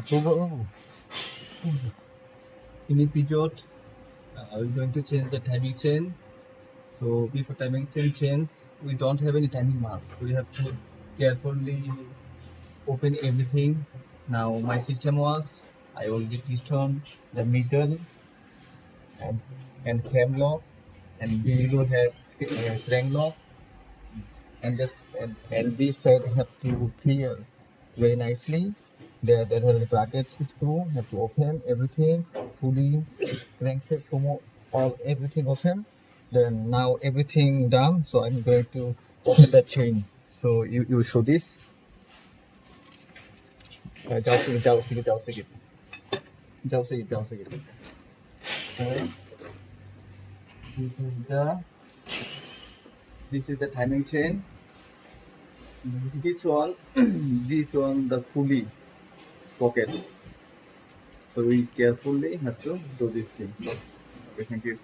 So, in the Peugeot, we're going to change the timing chain. So before timing chain change, we don't have any timing mark. We have to carefully open everything. Now my system was I only piston the middle and cam lock and below have crank lock and this side have to clear very nicely. There are the bracket screw have to open everything fully crankshaft from all everything open. Then now everything done. So I'm going to open the chain. So you show this. जाओ This is the timing chain. This one, this one the pulley pocket. So we carefully have to do this thing. Okay, thank you.